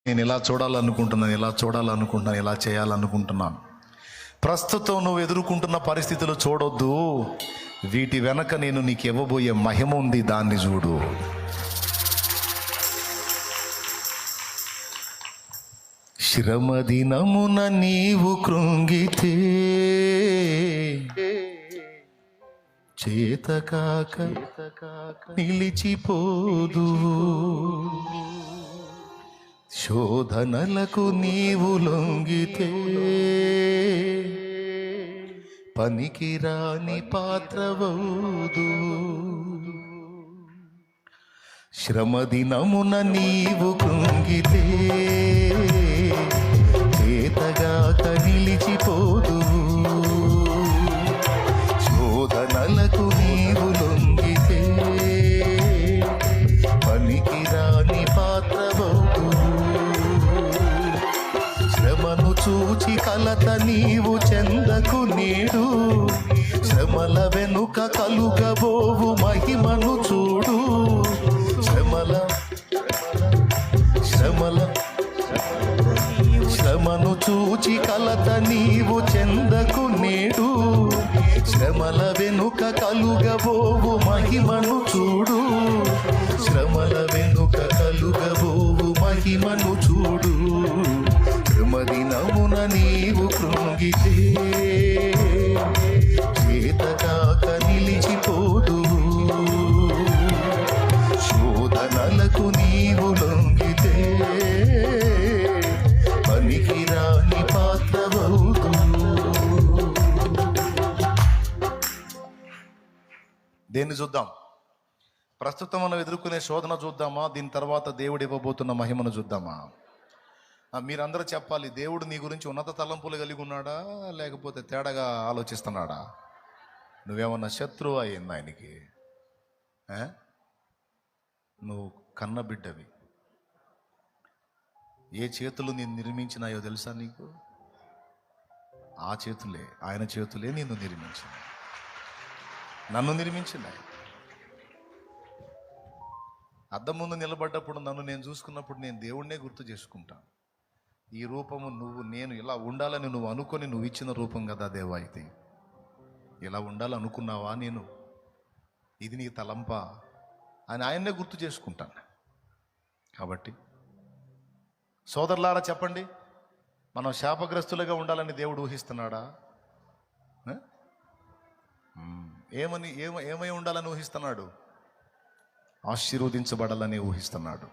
నేను ఇలా చూడాలనుకుంటున్నాను, ఇలా చేయాలనుకుంటున్నాను. ప్రస్తుతం నువ్వు ఎదుర్కొంటున్న పరిస్థితులు చూడొద్దు. వీటి వెనక నేను నీకు ఇవ్వబోయే మహిమ ఉంది, దాన్ని చూడు. శ్రమ దినమున నీవు కృంగితే చేతకాక నిలిచిపోదు. శోధనలకు నీవు లొంగితే పనికిరాని పాత్రవౌదు. శ్రమ దినమున నీవు కృంగితే చేతగాక నిలిచిపోదు. శోధనలకు నీవు లొంగితే పనికిరాని పాత్రవౌదు. శ్రమను చూచి కలత నీవు చెందకు నేడు. శ్రమల వెనుక కలుగబోవు మహిమను చూడు. శ్రమను చూచి కలత నీవు చెందకు నేడు. శ్రమల వెనుక కలుగబోవు మహిమను చూడు. శ్రమల వెనుక కలుగబోవు మహిమను చూడు. శ్రమదినమున నీవు కృంగితే చేతకాక నిలిచిపోదు. శోధనలకు నీవు లొంగితే పనికిరాని పాత్రవౌదు. దేన్ని చూద్దాం? ప్రస్తుతం మనం ఎదుర్కొనే శోధన చూద్దామా? దీని తర్వాత దేవుడు ఇవ్వబోతున్న మహిమను చూద్దామా? మీరందరూ చెప్పాలి, దేవుడు నీ గురించి ఉన్నత తలంపులు కలిగి ఉన్నాడా, లేకపోతే తేడాగా ఆలోచిస్తున్నాడా? నువ్వేమన్నా శత్రువు అయింది ఆయనకి? నువ్వు కన్న బిడ్డవి. ఏ చేతులు నేను నిర్మించినాయో తెలుసా నీకు? ఆ చేతులే, ఆయన చేతులే నిన్ను నిర్మించినాయి, నన్ను నిర్మించినాయి. అద్దం ముందు నిలబడ్డప్పుడు నన్ను నేను చూసుకున్నప్పుడు నేను దేవుడినే గుర్తు చేసుకుంటాను. ఈ రూపము నేను ఇలా ఉండాలని నువ్వు అనుకొని నువ్వు ఇచ్చిన రూపం కదా దేవా. అయితే ఇలా ఉండాలనుకున్నావా? నేను ఇది నీ తలంపా అని ఆయన్నే గుర్తు చేసుకుంటాను. కాబట్టి సోదరులారా చెప్పండి, మనం శాపగ్రస్తులుగా ఉండాలని దేవుడు ఊహిస్తున్నాడా? ఏమై ఉండాలని ఊహిస్తున్నాడు? ఆశీర్వదించబడాలని ఊహిస్తున్నాడు.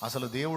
అసలు దేవుడు